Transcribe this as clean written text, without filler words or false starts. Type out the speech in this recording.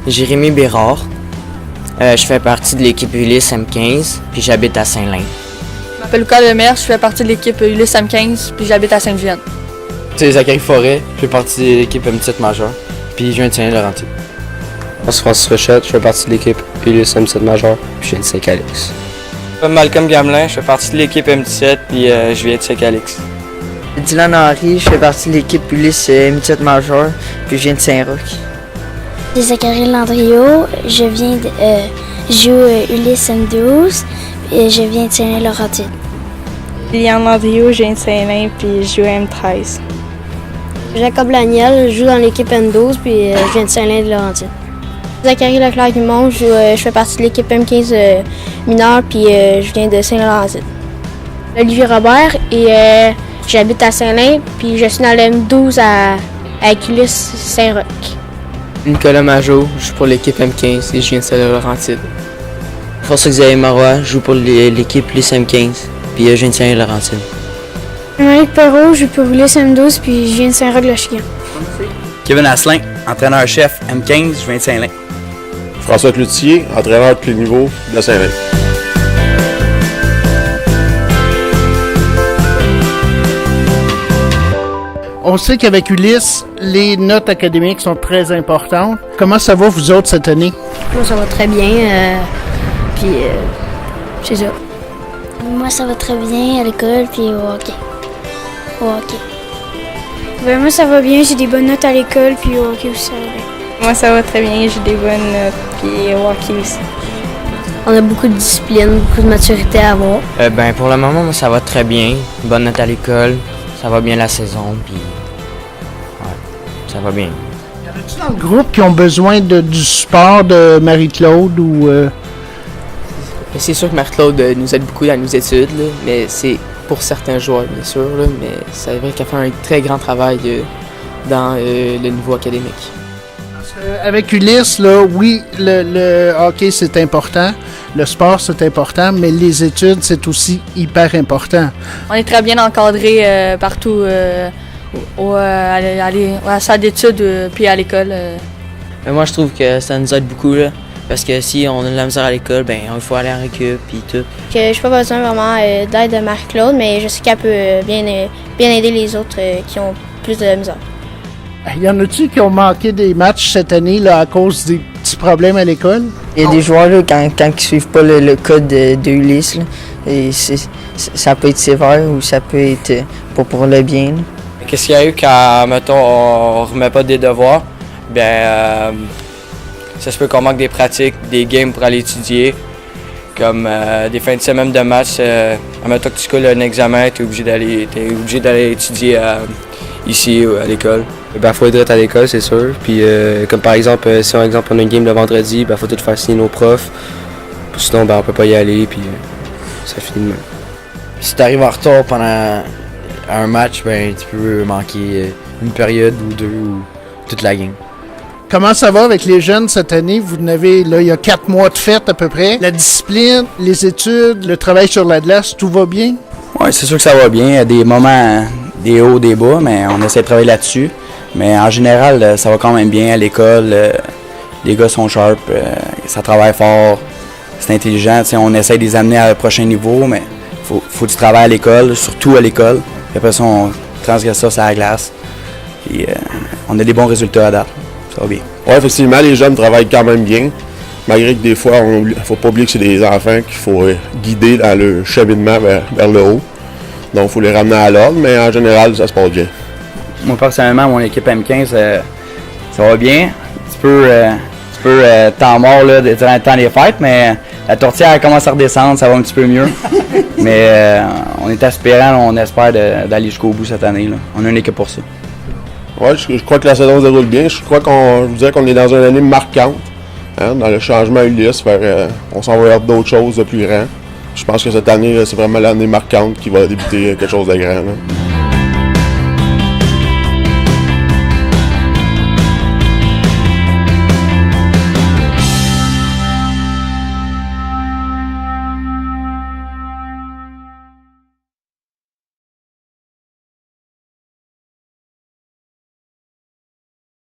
Jérémy Bérard. Je fais partie de l'équipe Ulysse M15, puis j'habite à Saint-Lin. Je m'appelle Lucas Lemaire, je fais partie de l'équipe Ulysse M15, puis j'habite à Sainte-Vienne. C'est Zachary Forêt, je fais partie de l'équipe M17 majeure, puis je viens de Saint-Laurentide. Moi, c'est Francis Rochette, je fais partie de l'équipe Ulysse M17 majeure, puis je viens de Saint-Calix. Malcolm Gamelin, je fais partie de l'équipe M17, puis je viens de Saint-Calix. Dylan Henry, je fais partie de l'équipe Ulysse M17 majeure, puis je viens de Saint-Roch. C'est Zachary Landriot, je viens de joue Ulysse M12 et je viens de Saint-Laurentide. Liliane Landriot, je viens de Saint-Lin puis je joue M13. Jacob Laniel, je joue dans l'équipe M12 puis je viens de Saint-Lin-de-Laurentide. Zachary Leclerc-Dumont, je fais partie de l'équipe M15 mineure puis je viens de Saint-Laurentide. Olivier Robert et j'habite à Saint-Lin puis je suis dans le M12 à Ulysse Saint-Roch. Nicolas Majot, je joue pour l'équipe M15 et je viens de Saint-Laurentide. François-Xavier Marois, je joue pour l'équipe Ulysse M15, puis je viens de Saint-Laurentide. Marie Perrault, je joue pour Ulysse M12 puis je viens de Saint-Roch-le-Chigan. Kevin Asselin, entraîneur-chef M15, je viens de Saint-Lin. François Cloutier, entraîneur de tous les niveaux de Saint-Lin. On sait qu'avec Ulysse, les notes académiques sont très importantes. Comment ça va, vous autres, cette année? Moi, ça va très bien. Puis, c'est ça. Moi, ça va très bien à l'école puis au hockey. Ben, moi, ça va bien. J'ai des bonnes notes à l'école puis au hockey aussi, ça va bien. Moi, ça va très bien. J'ai des bonnes notes puis au hockey aussi. On a beaucoup de discipline, beaucoup de maturité à avoir. Pour le moment, moi, ça va très bien. Bonne note à l'école. Ça va bien la saison, puis ça va bien. Y en a-tu dans le groupe qui ont besoin du support de Marie-Claude ou... C'est sûr que Marie-Claude nous aide beaucoup dans nos études, là, mais c'est pour certains joueurs, bien sûr, là, mais c'est vrai qu'elle fait un très grand travail dans le niveau académique. Avec Ulysse, là, oui, le hockey, c'est important, le sport, c'est important, mais les études, c'est aussi hyper important. On est très bien encadré partout à la salle d'études puis à l'école. Moi, je trouve que ça nous aide beaucoup, là, parce que si on a de la misère à l'école, il faut aller en récup puis tout. Je n'ai pas besoin vraiment d'aide de Marie-Claude, mais je sais qu'elle peut bien aider les autres qui ont plus de misère. Y en a-tu qui ont manqué des matchs cette année là, à cause des petits problèmes à l'école? Il y a des joueurs, là, quand ils ne suivent pas le code de Ulysse, là, et ça peut être sévère ou ça peut être pas pour le bien. Là. Qu'est-ce qu'il y a eu quand, mettons, on remet pas des devoirs? Ça se peut qu'on manque des pratiques, des games pour aller étudier, comme des fins de semaine de match. Mettons que tu colles un examen, t'es obligé d'aller étudier ici ou à l'école. Il faut être à l'école, c'est sûr. Puis comme par exemple, si on a une game le vendredi, faut tout faire signer nos profs. Sinon, on peut pas y aller, puis ça finit de même. Si tu arrives en retard pendant un match, tu peux manquer une période ou deux ou toute la game. Comment ça va avec les jeunes cette année? Vous n'avez, là, il y a 4 mois de fête à peu près. La discipline, les études, le travail sur la glace, tout va bien? Oui, c'est sûr que ça va bien. Il y a des moments, des hauts, des bas, mais on essaie de travailler là-dessus. Mais en général, ça va quand même bien à l'école. Les gars sont sharp, ça travaille fort, c'est intelligent. On essaie de les amener à un prochain niveau, mais faut du travail à l'école, surtout à l'école. Puis après ça, on transgresse ça sur la glace. Puis, on a des bons résultats à date. Ça va bien. Oui, effectivement, les jeunes travaillent quand même bien. Malgré que des fois, il ne faut pas oublier que c'est des enfants qu'il faut guider dans le cheminement vers le haut. Donc, il faut les ramener à l'ordre, mais en général, ça se passe bien. Moi, personnellement, mon équipe M15, ça va bien. Un petit peu temps mort là, durant le temps des fêtes, mais la tourtière commence à redescendre, ça va un petit peu mieux. Mais on est aspirant, on espère d'aller jusqu'au bout cette année. Là. On a une équipe pour ça. Oui, je crois que la saison se déroule bien. Je vous dirais qu'on est dans une année marquante. Hein, dans le changement à Ulysse, on s'en va vers d'autres choses de plus grand. Je pense que cette année, c'est vraiment l'année marquante qui va débuter quelque chose de grand. Là.